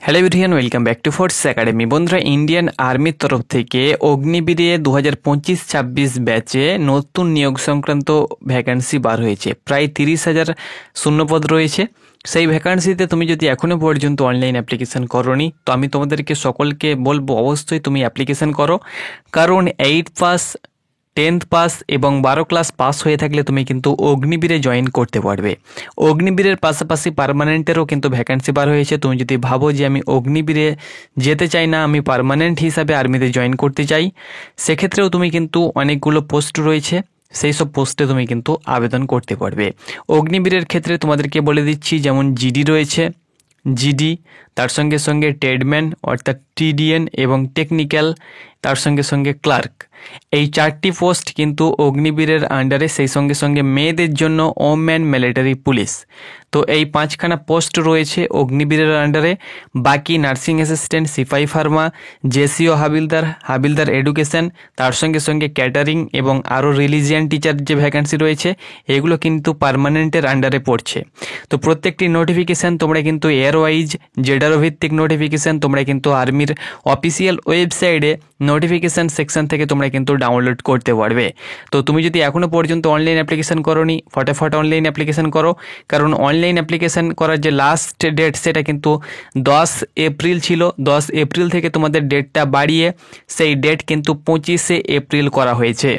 Hello everyone, welcome back to force academy. বন্ধুরা, Indian আর্মির তরফ থেকে অগ্নিবীরে 2025-26 ব্যাচে নতুন নিয়োগ সংক্রান্ত ভ্যাকান্সি বার হয়েছে। প্রায় 30,000 শূন্যপদ রয়েছে। সেই ভ্যাকান্সিতে তুমি যদি এখনও পর্যন্ত অনলাইন অ্যাপ্লিকেশান করোনি, তো আমি তোমাদেরকে সকলকে বলবো অবশ্যই তুমি অ্যাপ্লিকেশান করো। কারণ 8 পাস, 10th পাস এবং 12 ক্লাস পাস হয়ে থাকলে তুমি কিন্তু অগ্নিবীরে জয়েন করতে পারবে। অগ্নিবীরের পাশাপাশি পার্মানেন্টেরও কিন্তু ভ্যাকান্সি বার হয়েছে। তুমি যদি ভাবো যে আমি অগ্নিবীরে যেতে চাই না, আমি পার্মানেন্ট হিসাবে আর্মিতে জয়েন করতে চাই, সেক্ষেত্রেও তুমি কিন্তু অনেকগুলো পোস্ট রয়েছে, সেই সব পোস্টে তুমি কিন্তু আবেদন করতে পারবে। অগ্নিবীরের ক্ষেত্রে তোমাদেরকে বলে দিচ্ছি, যেমন জিডি রয়েছে, জিডি, তার সঙ্গে সঙ্গে ট্রেডম্যান অর্থাৎ টিডিএন এবং টেকনিক্যাল, তার সঙ্গে সঙ্গে ক্লার্ক। এই 4টি পোস্ট কিন্তু অগ্নিবীরের আন্ডারে। সেই সঙ্গে সঙ্গে মেয়েদের জন্য ওম্যান মিলিটারি পুলিশ। তো এই 5খানা পোস্ট রয়েছে অগ্নিবীরের আন্ডারে। বাকি নার্সিং অ্যাসিস্ট্যান্ট, সিপাহি ফার্মা, জেসিও হাবিলদার, হাবিলদার এডুকেশন, তার সঙ্গে সঙ্গে ক্যাটারিং এবং আরও রিলিজিয়ান টিচার যে ভ্যাকান্সি রয়েছে, এগুলো কিন্তু পার্মানেন্টের আন্ডারে পড়ছে। তো প্রত্যেকটি নোটিফিকেশান তোমরা কিন্তু এয়ার ওয়াইজ জেডারও ভিত্তিক নোটিফিকেশান তোমরা কিন্তু আর্মির অফিসিয়াল ওয়েবসাইটে নোটিফিকেশান সেকশন থেকে তোমরা কিন্তু ডাউনলোড করতে পারবে। তো তুমি যদি এখনও পর্যন্ত অনলাইন অ্যাপ্লিকেশান করোনি, ফটাফট অনলাইন অ্যাপ্লিকেশান করো। কারণ অনলাইন অ্যাপ্লিকেশান করার যে লাস্ট ডেট সেটা কিন্তু 10 এপ্রিল ছিল। 10 এপ্রিল থেকে তোমাদের ডেটটা বাড়িয়ে সেই ডেট কিন্তু 25 এপ্রিল করা হয়েছে।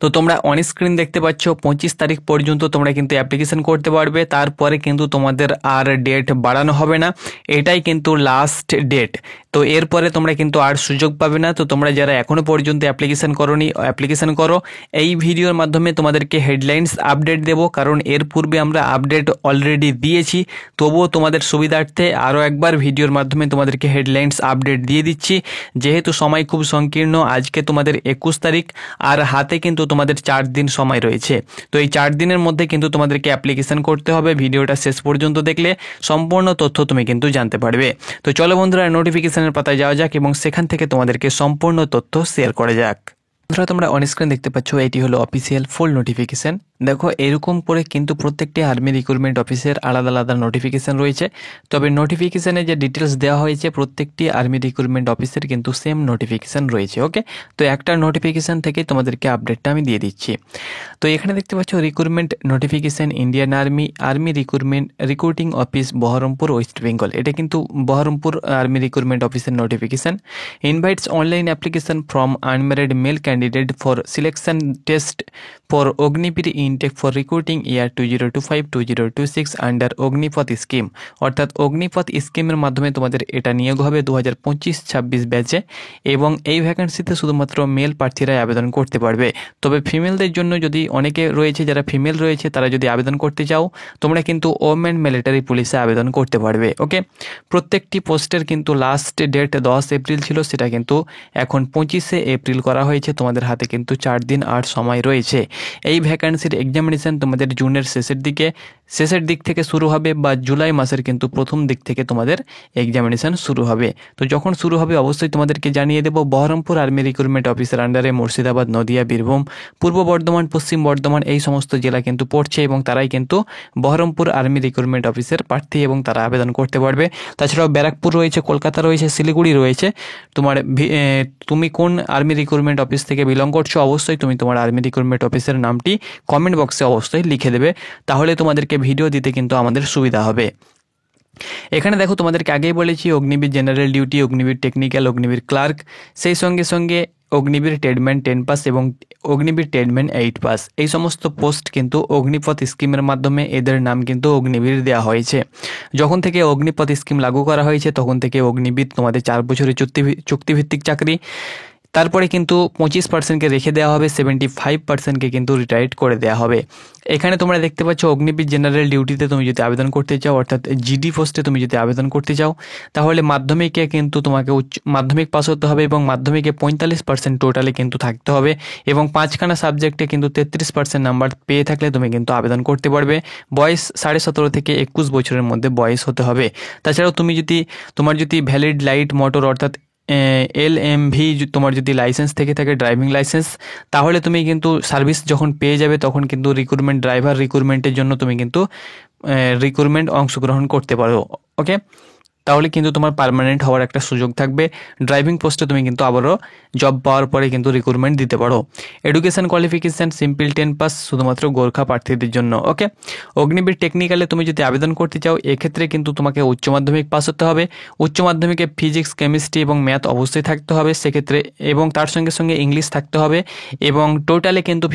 তো তোমরা অন স্ক্রিন দেখতে পাচ্ছ 25 তারিখ পর্যন্ত তোমরা কিন্তু অ্যাপ্লিকেশন করতে পারবে। তারপরে কিন্তু তোমাদের আর ডেট বাড়ানো হবে না, এটাই কিন্তু লাস্ট ডেট। তো এরপরে তোমরা কিন্তু আর সুযোগ পাবে না। তো তোমরা যারা এখনও পর্যন্ত অ্যাপ্লিকেশন করোনি, অ্যাপ্লিকেশন করো। এই ভিডিওর মাধ্যমে তোমাদেরকে হেডলাইন্স আপডেট দেব, কারণ এর পূর্বে আমরা আপডেট অলরেডি দিয়েছি। তবুও তোমাদের সুবিধার্থে আরও একবার ভিডিওর মাধ্যমে তোমাদেরকে হেডলাইন্স আপডেট দিয়ে দিচ্ছি। যেহেতু সময় খুব সংকীর্ণ, আজকে তোমাদের 21 তারিখ, আর হাতে কিন্তু তোমাদের 4 দিন সময় রয়েছে। তো এই 4 দিনের মধ্যে কিন্তু তোমাদেরকে অ্যাপ্লিকেশন করতে হবে। ভিডিওটা শেষ পর্যন্ত দেখলে সম্পূর্ণ তথ্য তুমি কিন্তু জানতে পারবে। তো চলো বন্ধুরা, নোটিফিকেশনের পাতায় যাওয়া যাক এবং সেখান থেকে তোমাদেরকে সম্পূর্ণ তথ্য শেয়ার করা যাক। বন্ধুরা, তোমরা অন স্ক্রিন দেখতে পাচ্ছ, এটি হলো অফিসিয়াল ফুল নোটিফিকেশন। দেখো, এরকম করে কিন্তু প্রত্যেকটি আর্মি রিক্রুটমেন্ট অফিসের আলাদা আলাদা নোটিফিকেশান রয়েছে। তবে নোটিফিকেশানে যে ডিটেলস দেওয়া হয়েছে প্রত্যেকটি আর্মি রিক্রুটমেন্ট অফিসের কিন্তু সেম নোটিফিকেশান রয়েছে। ওকে, তো একটা নোটিফিকেশান থেকে তোমাদেরকে আপডেটটা আমি দিয়ে দিচ্ছি। তো এখানে দেখতে পাচ্ছ recruitment notification, Indian army recruiting office, Berhampore, West Bengal. এটা কিন্তু বহরমপুর আর্মি রিক্রুটমেন্ট অফিসের notification. Invites online application from unmarried male candidate for selection test for Agniveer intake for recruiting year 2025-2026 under Agnipath scheme. অর্থাৎ অগ্নিপথ স্কিমের মাধ্যমে তোমাদের এটা নিয়োগ হবে 2025-26 ব্যাচে। এবং এই ভ্যাকান্সিতে শুধুমাত্র মেল প্রার্থীরাই আবেদন করতে পারবে। তবে ফিমেলদের জন্য যদি অনেকে রয়েছে, যারা ফিমেল রয়েছে, তারা যদি আবেদন করতে চাও, তোমরা কিন্তু ওমেন মিলিটারি পুলিশে আবেদন করতে পারবে। ওকে, প্রত্যেকটি পোস্টের কিন্তু লাস্ট ডেট 10 এপ্রিল ছিল, সেটা কিন্তু এখন 25 এপ্রিল করা হয়েছে। তোমাদের হাতে কিন্তু 4 দিন আর সময় রয়েছে। এই ভ্যাকান্সির এক্সামিনেশন তোমাদের জুনের শেষের দিক থেকে শুরু হবে, বা জুলাই মাসের কিন্তু প্রথম দিক থেকে তোমাদের এক্সামিনেশন শুরু হবে। তো যখন শুরু হবে অবশ্যই তোমাদেরকে জানিয়ে দেবো। বহরমপুর আর্মি রিক্রুটমেন্ট অফিসের আন্ডারে মুর্শিদাবাদ, নদিয়া, বীরভূম, পূর্ব বর্ধমান, পশ্চিম বর্ধমান, এই সমস্ত জেলা কিন্তু পড়ছে এবং তারাই কিন্তু বহরমপুর আর্মি রিক্রুটমেন্ট অফিসের প্রার্থী এবং তারা আবেদন করতে পারবে। তাছাড়াও ব্যারাকপুর রয়েছে, কলকাতা রয়েছে, শিলিগুড়ি রয়েছে। তুমি কোন আর্মি রিক্রুটমেন্ট অফিস থেকে বিলং করছো, অবশ্যই তুমি তোমার আর্মি রিক্রুটমেন্ট অফিসের নামটি কমেন্ট বক্সে অবশ্যই লিখে দেবে, তাহলে তোমাদেরকে ভিডিও দিতে কিন্তু আমাদের সুবিধা হবে। এখানে দেখো, তোমাদেরকে আগেই বলেছি Agniveer general duty, Agniveer technical, Agniveer clerk, সেই সঙ্গে সঙ্গে অগ্নিবীর ট্রেডম্যান 10 পাস এবং অগ্নিবীর ট্রেডম্যান 8 পাস। এই সমস্ত পোস্ট কিন্তু অগ্নিপথ স্কিমের মাধ্যমে এদের নাম কিন্তু অগ্নিবীর দেওয়া হয়েছে। যখন থেকে অগ্নিপথ স্কিম লাগু করা হয়েছে তখন থেকে অগ্নিবীর তোমাদের 4 বছরের চুক্তিভিত্তিক চাকরি। তারপরে কিন্তু 25%কে রেখে দেওয়া হবে, 75%কে কিন্তু রিটায়ার্ড করে দেওয়া হবে। এখানে তোমরা দেখতে পাচ্ছ অগ্নিবীর জেনারেল ডিউটিতে তুমি যদি আবেদন করতে চাও, অর্থাৎ জিডি পোস্টে তুমি যদি আবেদন করতে চাও, তাহলে মাধ্যমিকে কিন্তু তোমাকে মাধ্যমিক পাস হতে হবে এবং মাধ্যমিকে 45% টোটালে কিন্তু থাকতে হবে এবং 5খানা সাবজেক্টে কিন্তু 33% নাম্বার পেয়ে থাকলে তুমি কিন্তু আবেদন করতে পারবে। বয়স 17.5 থেকে 21 বছরের মধ্যে বয়স হতে হবে। তাছাড়াও তোমার যদি ভ্যালিড লাইট মোটর অর্থাৎ LMV তোমার যদি লাইসেন্স থেকে থাকে, ড্রাইভিং লাইসেন্স, তাহলে তুমি কিন্তু সার্ভিস যখন পেয়ে যাবে তখন কিন্তু ড্রাইভার রিক্রুটমেন্টের জন্য তুমি কিন্তু রিক্রুটমেন্ট অংশগ্রহণ করতে পারো। ওকে, তাহলে কিন্তু তোমার পার্মানেন্ট হওয়ার একটা সুযোগ থাকবে। ড্রাইভিং পোস্টে তুমি কিন্তু আবারও জব পাওয়ার পরে কিন্তু রিক্রুটমেন্ট দিতে পারো। এডুকেশন কোয়ালিফিকেশান সিম্পল 10 পাস, শুধুমাত্র গোর্খা প্রার্থীদের জন্য। ওকে, অগ্নিবীর টেকনিক্যালে তুমি যদি আবেদন করতে চাও এক্ষেত্রে কিন্তু তোমাকে উচ্চ মাধ্যমিক পাস হতে হবে। উচ্চ মাধ্যমিকে ফিজিক্স, কেমিস্ট্রি এবং ম্যাথ অবশ্যই থাকতে হবে সেক্ষেত্রে, এবং তার সঙ্গে সঙ্গে ইংলিশ থাকতে হবে, এবং টোটালে কিন্তু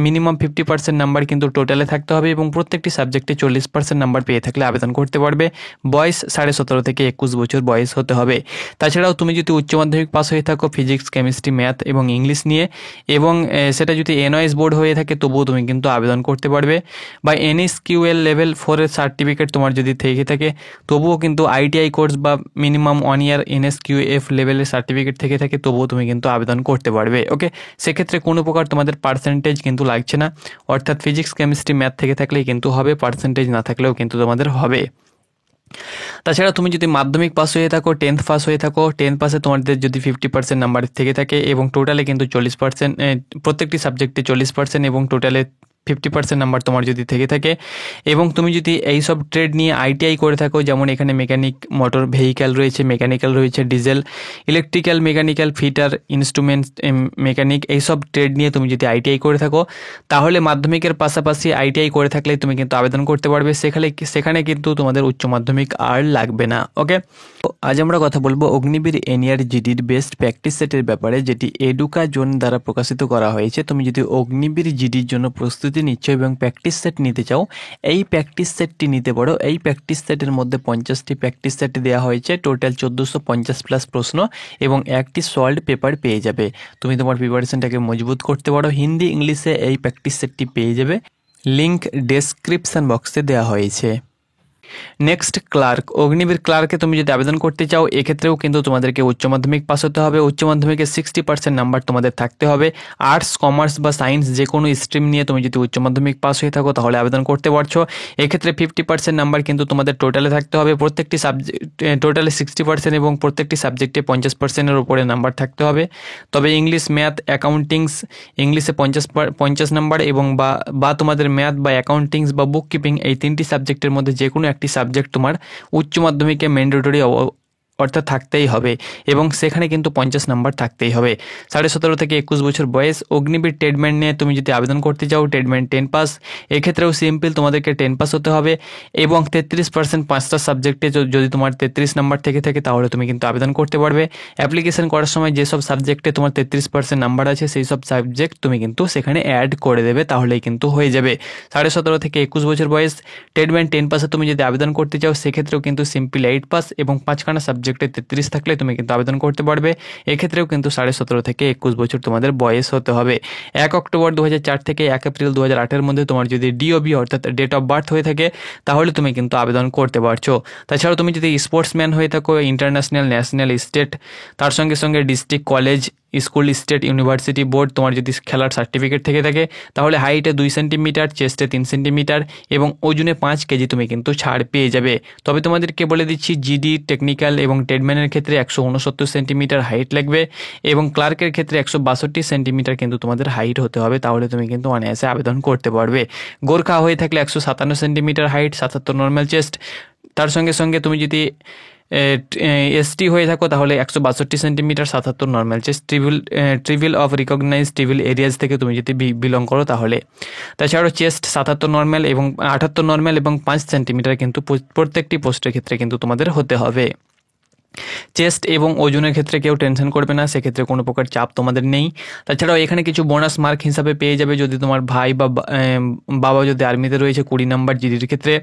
মিনিমাম 50% নাম্বার কিন্তু টোটালে থাকতে হবে, এবং প্রত্যেকটি সাবজেক্টে 40% নাম্বার পেয়ে থাকলে আবেদন করতে পারবে। বয়স 17.5 থেকে 21 বছর বয়স হতে হবে। তাছাড়াও তুমি যদি উচ্চ মাধ্যমিক পাস হয়ে থাকো ফিজিক্স, কেমিস্ট্রি, ম্যাথ এবং ইংলিশ নিয়ে, এবং সেটা যদি এনওএস বোর্ড হয়ে থাকে তবুও তুমি কিন্তু আবেদন করতে পারবে, বা NSQL লেভেল 4-এর সার্টিফিকেট তোমার যদি থেকে থাকে তবুও কিন্তু ITI কোর্স বা মিনিমাম 1 ইয়ার NSQF লেভেলের সার্টিফিকেট থেকে থাকে তবুও তুমি কিন্তু আবেদন করতে পারবে। ওকে, সেক্ষেত্রে কোনো প্রকার তোমাদের পার্সেন্টেজ কিন্তু লাগছে না, অর্থাৎ ফিজিক্স, কেমিস্ট্রি, ম্যাথ থেকে থাকলেই কিন্তু হবে, পার্সেন্টেজ না থাকলেও কিন্তু তোমাদের হবে। তাছাড়া তুমি যদি মাধ্যমিক পাস হয়ে থাকো, 10th পাস হয়ে থাকো, 10 পাসে তোমাদের যদি 50% নাম্বার থেকে থাকে এবং টোটালে কিন্তু 40%, প্রত্যেকটি সাবজেক্টে 40% এবং টোটালে 50% নাম্বার তোমার যদি থেকে থাকে, এবং তুমি যদি এইসব ট্রেড নিয়ে ITI করে থাকো, যেমন এখানে মেকানিক, মোটর ভেহিক্যাল রয়েছে, মেকানিক্যাল রয়েছে, diesel, electrical, mechanical, fitter, instruments mechanic, এইসব ট্রেড নিয়ে তুমি যদি ITI করে থাকো তাহলে মাধ্যমিকের পাশাপাশি ITI করে থাকলে তুমি কিন্তু আবেদন করতে পারবে। সেখানে কিন্তু তোমাদের উচ্চ মাধ্যমিক আর লাগবে না। ওকে, আজ আমরা কথা বলবো অগ্নিবীর এনইআর জিডির বেস্ট প্র্যাকটিস সেটের ব্যাপারে, যেটি এডুকা জোন দ্বারা প্রকাশিত করা হয়েছে। তুমি যদি অগ্নিবীর জিডির জন্য প্রস্তুতি নিচ্ছ এবং প্র্যাকটিস সেট নিতে চাও, এই প্র্যাকটিস সেটটি নিতে পারো। এই প্র্যাকটিস সেটের মধ্যে 50টি প্র্যাকটিস সেট দেওয়া হয়েছে, টোটাল 1450+ প্রশ্ন এবং একটি সলভড পেপার পেয়ে যাবে। তুমি তোমার প্রিপারেশনটাকে মজবুত করতে পারো। হিন্দি, ইংলিশে এই প্র্যাকটিস সেটটি পেয়ে যাবে, লিঙ্ক ডেসক্রিপশন বক্সে দেওয়া হয়েছে। Next, clerk. অগ্নিবীর ক্লার্কে তুমি যদি আবেদন করতে চাও এক্ষেত্রেও কিন্তু তোমাদেরকে উচ্চ মাধ্যমিক পাস হতে হবে। উচ্চ মাধ্যমিকে 60% নাম্বার তোমাদের থাকতে হবে। আর্টস, কমার্স বা সায়েন্স যে কোনো স্ট্রিম নিয়ে তুমি যদি উচ্চ মাধ্যমিক পাস হয়ে থাকো তাহলে আবেদন করতে পারছো। এক্ষেত্রে 50% নাম্বার কিন্তু তোমাদের টোটালে থাকতে হবে। প্রত্যেকটি সাবজেক্ট টোটালে 60% এবং প্রত্যেকটি সাবজেক্টে 50%-এর উপরে নাম্বার থাকতে হবে। তবে ইংলিশ, ম্যাথ, অ্যাকাউন্টিংস, ইংলিশে 50 নাম্বার, এবং বা তোমাদের ম্যাথ বা অ্যাকাউন্টিংস বা বুক কিপিং, এই 3টি সাবজেক্টের মধ্যে যে কোনো একটি সাবজেক্ট তোমার উচ্চ মাধ্যমিকে ম্যান্ডেটরি অর্থাৎ থাকতেই হবে, এবং সেখানে কিন্তু 50 নাম্বার থাকতেই হবে। 17.5 থেকে 21 বছর বয়স। অগ্নিবীর ট্রেডম্যান নিয়ে তুমি যদি আবেদন করতে চাও, ট্রেডম্যান 10 পাস, এক্ষেত্রেও সিম্পল তোমাদেরকে 10 পাস হতে হবে, এবং 33% 5টা সাবজেক্টে যদি তোমার 33 নাম্বার থেকে থাকে তাহলে তুমি কিন্তু আবেদন করতে পারবে। অ্যাপ্লিকেশন করার সময় যেসব সাবজেক্টে তোমার 33% নাম্বার আছে সেই সব সাবজেক্ট তুমি কিন্তু সেখানে অ্যাড করে দেবে, তাহলেই কিন্তু হয়ে যাবে। 17.5 থেকে 21 বছর বয়স। ট্রেডম্যান 10 পাসে তুমি যদি আবেদন করতে চাও সেক্ষেত্রেও কিন্তু সিম্পল 8 পাস এবং 5খানা সাবজেক্টে 33 থাকলে তুমি কিন্তু আবেদন করতে পারবে। এক্ষেত্রেও কিন্তু 17.5 থেকে 21 বছর তোমাদের বয়স হতে হবে। 1 অক্টোবর 2004 থেকে 1 এপ্রিল 2008-এর মধ্যে তোমার যদি ডিওবি অর্থাৎ ডেট অফ বার্থ হয়ে থাকে তাহলে তুমি কিন্তু আবেদন করতে পারছো। তাছাড়াও তুমি যদি স্পোর্টসম্যান হয়ে থাকো, ইন্টারন্যাশনাল, ন্যাশনাল, স্টেট, তার সঙ্গে সঙ্গে district, college, school, state, university, board তোমার যদি খেলার সার্টিফিকেট থেকে থাকে তাহলে হাইটে 2 সেন্টিমিটার, চেস্টে 3 সেন্টিমিটার এবং ওজনে 5 কেজি তুমি কিন্তু ছাড় পেয়ে যাবে। তবে তোমাদেরকে বলে দিচ্ছি জিডি, টেকনিক্যাল এবং ট্রেডম্যানের ক্ষেত্রে 169 সেন্টিমিটার হাইট লাগবে, এবং ক্লার্কের ক্ষেত্রে 162 সেন্টিমিটার কিন্তু তোমাদের হাইট হতে হবে, তাহলে তুমি কিন্তু অনায়াসে আবেদন করতে পারবে। গোর্খা হয়ে থাকলে 157 সেন্টিমিটার হাইট, 77 নর্মাল চেস্ট, তার সঙ্গে সঙ্গে তুমি যদি ST হয়ে থাকো তাহলে 162 centimetre, 77 normal chest, tribal of recognise tribal areas থেকে তুমি যদি বিলং করো তাহলে। তাছাড়াও চেস্ট 77 নর্মাল এবং 78 নর্মাল এবং 5 সেন্টিমিটার কিন্তু প্রত্যেকটি পোস্টের ক্ষেত্রে কিন্তু তোমাদের হতে হবে। চেস্ট এবং ওজনের ক্ষেত্রে কেউ টেনশন করবে না, সেক্ষেত্রে কোনো প্রকার চাপ তোমাদের নেই। তাছাড়াও এখানে কিছু বোনাস মার্ক হিসাবে পেয়ে যাবে যদি তোমার ভাই বা বাবা যদি আর্মিতে রয়েছে, 20 নাম্বার জিডির ক্ষেত্রে।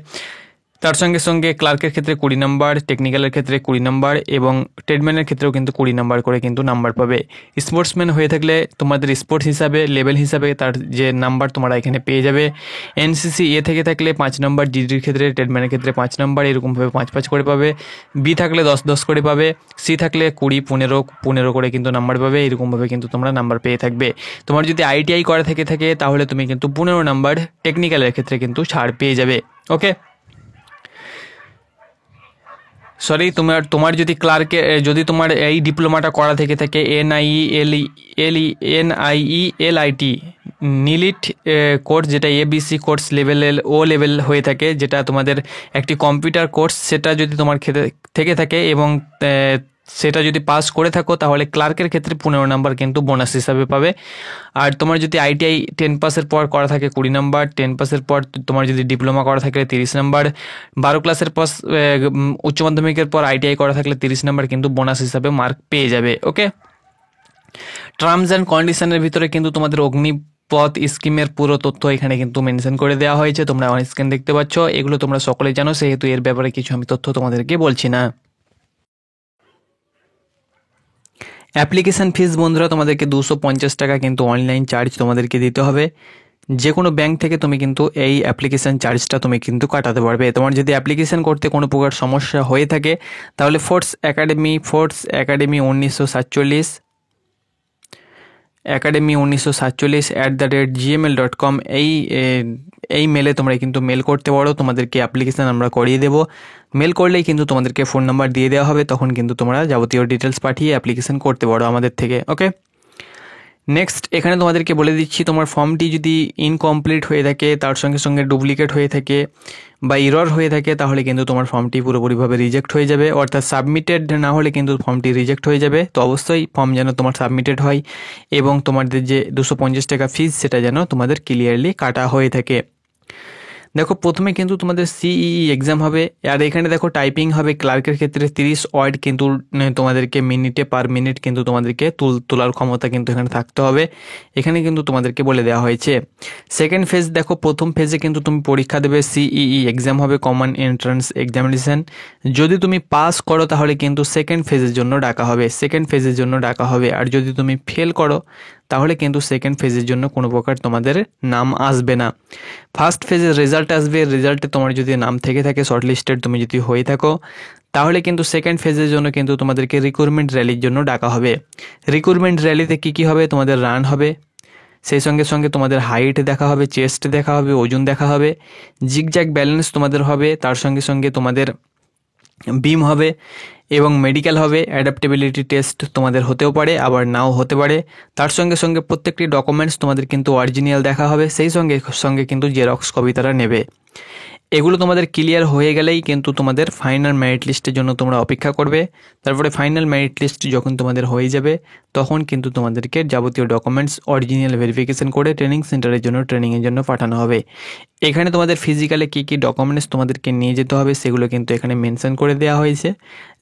তার সঙ্গে সঙ্গে ক্লার্কের ক্ষেত্রে 20 নাম্বার, টেকনিক্যালের ক্ষেত্রে 20 নাম্বার এবং ট্রেডম্যানের ক্ষেত্রেও কিন্তু 20 নাম্বার করে কিন্তু নাম্বার পাবে। স্পোর্টসম্যান হয়ে থাকলে তোমাদের স্পোর্টস হিসাবে, লেভেল হিসাবে তার যে নাম্বার তোমরা এখানে পেয়ে যাবে। NCC এ থেকে থাকলে 5 নাম্বার, জিডির ক্ষেত্রে, ট্রেডম্যানের ক্ষেত্রে 5 নাম্বার, এরকমভাবে 5 করে পাবে। বি থাকলে 10 করে পাবে। সি থাকলে 20, 15 করে কিন্তু নাম্বার পাবে, এরকমভাবে কিন্তু তোমরা নাম্বার পেয়ে থাকবে। তোমার যদি ITI করা থেকে থাকে তাহলে তুমি কিন্তু 15 নাম্বার টেকনিক্যালের ক্ষেত্রে কিন্তু ছাড় পেয়ে যাবে। ওকে, সরি, তোমার যদি ক্লার্কে যদি তোমার এই ডিপ্লোমাটা করা থেকে থাকে NIELIT নিলিট কোর্স, যেটা ABC কোর্স লেভেল লেভেল হয়ে থাকে, যেটা তোমাদের একটি কম্পিউটার কোর্স, সেটা যদি তোমার থেকে থাকে এবং সেটা যদি পাস করে থাকো তাহলে ক্লার্কের ক্ষেত্রে 15 নাম্বার কিন্তু বোনাস হিসাবে পাবে। আর তোমার যদি ITI 10 পাসের পর করা থাকে 20 নাম্বার, 10 পাসের পর তোমার যদি ডিপ্লোমা করা থাকে 30 নাম্বার, 12 ক্লাসের পর উচ্চ মাধ্যমিকের পর ITI করা থাকলে 30 নাম্বার কিন্তু বোনাস হিসাবে মার্ক পেয়ে যাবে। ওকে, টার্মস অ্যান্ড কন্ডিশনের ভিতরে কিন্তু তোমাদের অগ্নিপথ স্কিমের পুরো তথ্য এখানে কিন্তু মেনশন করে দেওয়া হয়েছে, তোমরা অন স্ক্রিন দেখতে পাচ্ছ। এগুলো তোমরা সকলে জানো, সেহেতু এর ব্যাপারে কিছু আমি তথ্য তোমাদেরকে বলছি না। অ্যাপ্লিকেশান ফিস বন্ধুরা তোমাদেরকে 250 টাকা কিন্তু অনলাইন চার্জ তোমাদেরকে দিতে হবে। যে কোনো ব্যাংক থেকে তুমি কিন্তু এই অ্যাপ্লিকেশান চার্জটা তুমি কিন্তু কাটাতে পারবে। তোমার যদি অ্যাপ্লিকেশান করতে কোনো প্রকার সমস্যা হয়ে থাকে তাহলে ফোর্স একাডেমি 1947@gmail.com এই মেলে তোমরা কিন্তু মেল করতে পারো। তোমাদেরকে অ্যাপ্লিকেশান আমরা করিয়ে দেবো। মেল করলেই কিন্তু তোমাদেরকে ফোন নাম্বার দিয়ে দেওয়া হবে, তখন কিন্তু তোমরা যাবতীয় ডিটেলস পাঠিয়ে অ্যাপ্লিকেশান করতে পারো আমাদের থেকে। ওকে, নেক্সট এখানে তোমাদেরকে বলে দিচ্ছি, তোমার ফর্মটি যদি ইনকমপ্লিট হয়ে থাকে, তার সঙ্গে সঙ্গে ডুপ্লিকেট হয়ে থাকে বা ইরর হয়ে থাকে, তাহলে কিন্তু তোমার ফর্মটি পুরোপুরিভাবে রিজেক্ট হয়ে যাবে, অর্থাৎ সাবমিটেড না হলে কিন্তু ফর্মটি রিজেক্ট হয়ে যাবে। তো অবশ্যই ফর্ম যেন তোমার সাবমিটেড হয় এবং তোমাদের যে 250 টাকা ফিজ সেটা যেন তোমাদের ক্লিয়ারলি কাটা হয়ে থাকে। দেখো, প্রথমে কিন্তু তোমাদের CEE এক্সাম হবে, আর এখানে দেখো টাইপিং হবে। ক্লার্কের ক্ষেত্রে 30 ওয়ার্ড কিন্তু তোমাদেরকে পার মিনিট কিন্তু তোমাদেরকে তোলার ক্ষমতা কিন্তু এখানে থাকতে হবে, এখানে কিন্তু তোমাদেরকে বলে দেওয়া হয়েছে। সেকেন্ড ফেজ দেখো, প্রথম ফেজে কিন্তু তুমি পরীক্ষা দেবে, CEE এক্সাম হবে, কমন এন্ট্রান্স এক্সামিনেশন। যদি তুমি পাস করো তাহলে কিন্তু সেকেন্ড ফেজের জন্য ডাকা হবে, আর যদি তুমি ফেল করো তাহলে কিন্তু সেকেন্ড ফেজের জন্য কোনো প্রকার তোমাদের নাম আসবে না। ফার্স্ট ফেজের রেজাল্ট আসবে, রেজাল্টে তোমার যদি নাম থেকে থাকে শর্টলিস্টেড তুমি যদি হয়ে থাকো, তাহলে কিন্তু সেকেন্ড ফেজের জন্য কিন্তু তোমাদেরকে রিক্রুটমেন্ট র্যালির জন্য ডাকা হবে। রিক্রুটমেন্ট র্যালিতে কী হবে, তোমাদের রান হবে, সেই সঙ্গে সঙ্গে তোমাদের হাইট দেখা হবে, চেস্ট দেখা হবে, ওজন দেখা হবে, জিগজ্যাগ ব্যালেন্স তোমাদের হবে, তার সঙ্গে সঙ্গে তোমাদের বিম হবে এবং মেডিকেল হবে। অ্যাডাপ্টেবিলিটি টেস্ট তোমাদের হতেও পারে, আবার নাও হতে পারে। তার সঙ্গে সঙ্গে প্রত্যেকটি ডকুমেন্টস তোমাদের কিন্তু অরিজিনাল দেখা হবে, সেই সঙ্গে কিন্তু জেরক্স কপি তারা নেবে। এগুলো তোমাদের ক্লিয়ার হয়ে গেলেই কিন্তু তোমাদের ফাইনাল মেরিট লিস্টের জন্য তোমরা অপেক্ষা করবে। তারপরে ফাইনাল মেরিট লিস্ট যখন তোমাদের হয়ে যাবে তখন কিন্তু তোমাদেরকে যাবতীয় ডকুমেন্টস অরিজিনাল ভেরিফিকেশন করে ট্রেনিং সেন্টারের জন্য ট্রেনিংয়ের জন্য পাঠানো হবে। এখানে তোমাদের ফিজিক্যালে কী কী ডকুমেন্টস তোমাদেরকে নিয়ে যেতে হবে সেগুলো কিন্তু এখানে মেনশন করে দেওয়া হয়েছে।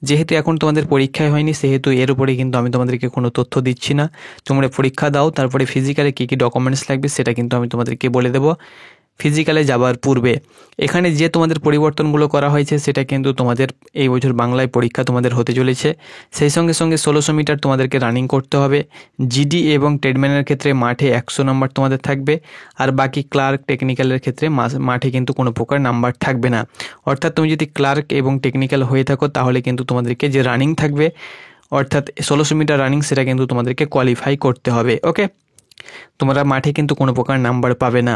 যেহেতু এখন তোমাদের পরীক্ষায় হয়নি, সেহেতু এর উপরে কিন্তু আমি তোমাদেরকে কোনো তথ্য দিচ্ছি না। তোমরা পরীক্ষা দাও, তারপরে ফিজিক্যালে কী কী ডকুমেন্টস লাগবে সেটা কিন্তু আমি তোমাদেরকে বলে দেবো ফিজিক্যালে যাবার পূর্বে। এখানে যে তোমাদের পরিবর্তনগুলো করা হয়েছে সেটা কিন্তু তোমাদের এই বছর বাংলায় পরীক্ষা তোমাদের হতে চলেছে, সেই সঙ্গে 1600 মিটার তোমাদেরকে রানিং করতে হবে। GD এবং ট্রেডম্যানের ক্ষেত্রে মাঠে 100 নাম্বার তোমাদের থাকবে, আর বাকি ক্লার্ক টেকনিক্যালের ক্ষেত্রে মাঠে কিন্তু কোনো প্রকার নাম্বার থাকবে না। অর্থাৎ তুমি যদি ক্লার্ক এবং টেকনিক্যাল হয়ে থাকো তাহলে কিন্তু তোমাদেরকে যে রানিং থাকবে, অর্থাৎ 1600 মিটার রানিং, সেটা কিন্তু তোমাদেরকে কোয়ালিফাই করতে হবে। ওকে, তোমরা মাঠে কিন্তু কোনো প্রকার নাম্বার পাবে না।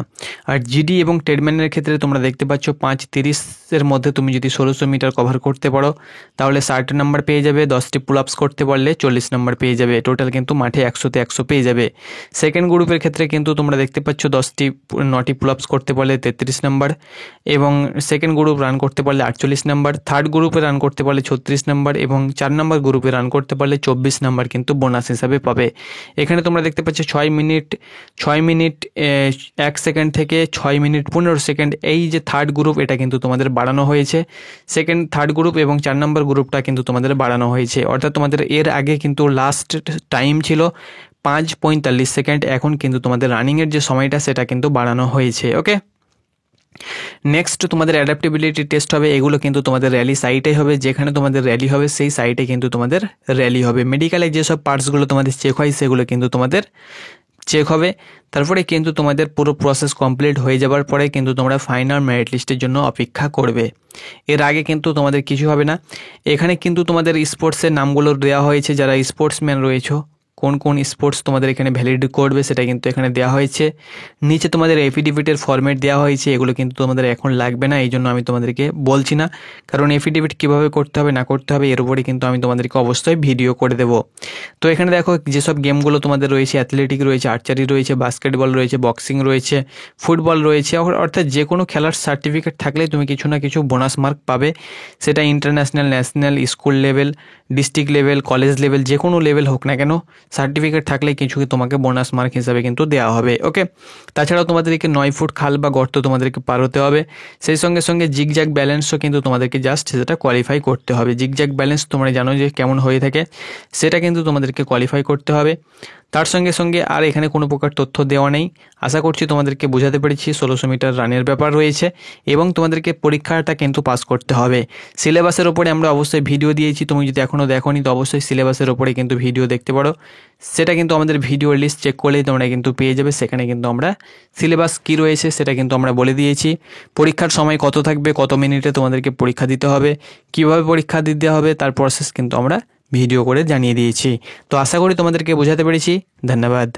আর GD এবং ট্রেডম্যানের ক্ষেত্রে তোমরা দেখতে পাচ্ছ 5:30-এর মধ্যে তুমি যদি 1600 মিটার কভার করতে পারো তাহলে 60 নাম্বার পেয়ে যাবে, 10টি পুল আপস করতে পারলে 40 নাম্বার পেয়ে যাবে, টোটাল কিন্তু মাঠে 100তে 100 পেয়ে যাবে। সেকেন্ড গ্রুপের ক্ষেত্রে কিন্তু তোমরা দেখতে পাচ্ছ 9টি পুল আপস করতে পারলে 33 নাম্বার, এবং সেকেন্ড গ্রুপ রান করতে পারলে 48 নাম্বার, থার্ড গ্রুপে রান করতে পারলে 36 নাম্বার, এবং 4 নম্বর গ্রুপে রান করতে পারলে 24 নাম্বার কিন্তু বোনাস হিসাবে পাবে। এখানে তোমরা দেখতে পাচ্ছ 6 মিনিট 1 সেকেন্ড থেকে 6 মিনিট 15 সেকেন্ড, এই যে থার্ড গ্রুপ এটা কিন্তু তোমাদের বাড়ানো হয়েছে। থার্ড গ্রুপ এবং 4 নম্বর গ্রুপটা কিন্তু তোমাদের বাড়ানো হয়েছে, অর্থাৎ তোমাদের এর আগে কিন্তু লাস্ট টাইম ছিল 5:45 সেকেন্ড, এখন কিন্তু তোমাদের রানিংয়ের যে সময়টা সেটা কিন্তু বাড়ানো হয়েছে। ওকে, নেক্সট তোমাদের অ্যাডাপ্টেবিলিটি টেস্ট হবে। এগুলো কিন্তু তোমাদের র্যালি সাইটে হবে, যেখানে তোমাদের র্যালি হবে সেই সাইটে কিন্তু তোমাদের র্যালি হবে। মেডিকেলে যেসব পার্টসগুলো তোমাদের চেক হয় সেগুলো কিন্তু তোমাদের চেক হবে। তারপরে কিন্তু তোমাদের পুরো প্রসেস কমপ্লিট হয়ে যাবার পরে কিন্তু তোমরা ফাইনাল মেরিট লিস্টের জন্য অপেক্ষা করবে। এর আগে কিন্তু তোমাদের কিছু হবে না। এখানে কিন্তু তোমাদের স্পোর্টসের নামগুলো দেওয়া হয়েছে, যারা স্পোর্টসম্যান রয়েছে, কোন কোন স্পোর্টস তোমাদের এখানে ভ্যালিড করবে সেটা কিন্তু এখানে দেওয়া হয়েছে। নিচে তোমাদের এফিডেভিটের ফরম্যাট দেওয়া হয়েছে, এগুলো কিন্তু তোমাদের এখন লাগবে না, এই জন্য আমি তোমাদেরকে বলছি না, কারণ এফিডেভিট কীভাবে করতে হবে না করতে হবে এর উপরে কিন্তু আমি তোমাদেরকে অবশ্যই ভিডিও করে দেবো। তো এখানে দেখো যেসব গেমগুলো তোমাদের রয়েছে, অ্যাথলেটিক রয়েছে, আর্চারি রয়েছে, বাস্কেটবল রয়েছে, বক্সিং রয়েছে, ফুটবল রয়েছে, অর্থাৎ যে কোনো খেলার সার্টিফিকেট থাকলে তুমি কিছু না কিছু বোনাস মার্ক পাবে। সেটা international, national, school level, district level, college level, যে কোনো লেভেল হোক না কেন, সার্টিফিকেট থাকলে কিছু তোমাকে বোনাস মার্ক হিসাবে কিন্তু দেওয়া হবে। ওকে, তাছাড়াও তোমাদেরকে 9 ফুট খাল বা গর্ত তোমাদেরকে পার হতে হবে। সেই সঙ্গে সঙ্গে জিগজ্যাগ ব্যালেন্সও কিন্তু তোমাদেরকে জাস্ট সেটা কোয়ালিফাই করতে হবে। জিগজ্যাগ ব্যালেন্স তোমরা জানো যে কেমন হয়ে থাকে, সেটা কিন্তু তোমাদেরকে কোয়ালিফাই করতে হবে। তার সঙ্গে সঙ্গে আর এখানে কোনো প্রকার তথ্য দেওয়া নেই। আশা করছি তোমাদেরকে বোঝাতে পেরেছি। 1600 মিটার রানের ব্যাপার রয়েছে এবং তোমাদেরকে পরীক্ষাটা কিন্তু পাস করতে হবে। সিলেবাসের ওপরে আমরা অবশ্যই ভিডিও দিয়েছি, তুমি যদি এখনও দেখোনি তো অবশ্যই সিলেবাসের ওপরে কিন্তু ভিডিও দেখতে পারো। সেটা কিন্তু আমাদের ভিডিও লিস্ট চেক করলেই তোমরা কিন্তু পেয়ে যাবে। সেখানে কিন্তু আমরা সিলেবাস কী রয়েছে সেটা কিন্তু আমরা বলে দিয়েছি। পরীক্ষার সময় কত থাকবে, কত মিনিটে তোমাদেরকে পরীক্ষা দিতে হবে, কিভাবে পরীক্ষা দিতে হবে তার প্রসেস কিন্তু আমরা ভিডিও করে জানিয়ে দিয়েছি। তো আশা করি তোমাদেরকে বোঝাতে পেরেছি। ধন্যবাদ।